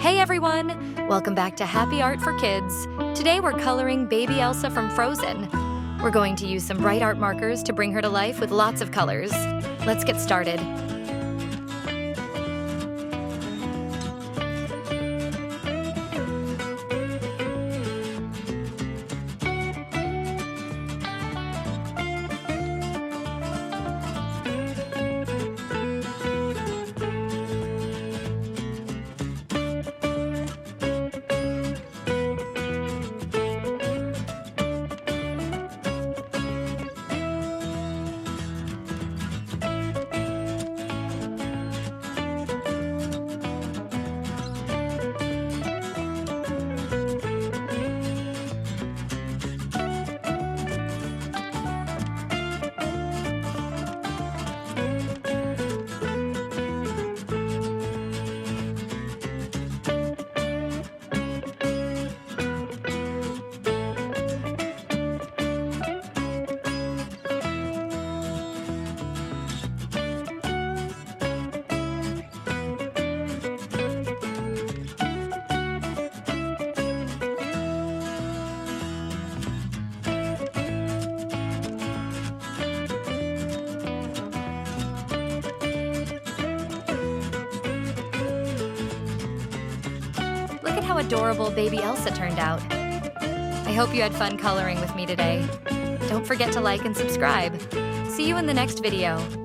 Hey everyone! Welcome back to Happy Art for Kids. Today we're coloring Baby Elsa from Frozen. We're going to use some bright art markers to bring her to life with lots of colors. Let's get started. Look at how adorable Baby Elsa turned out. I hope you had fun coloring with me today. Don't forget to like and subscribe. See you in the next video.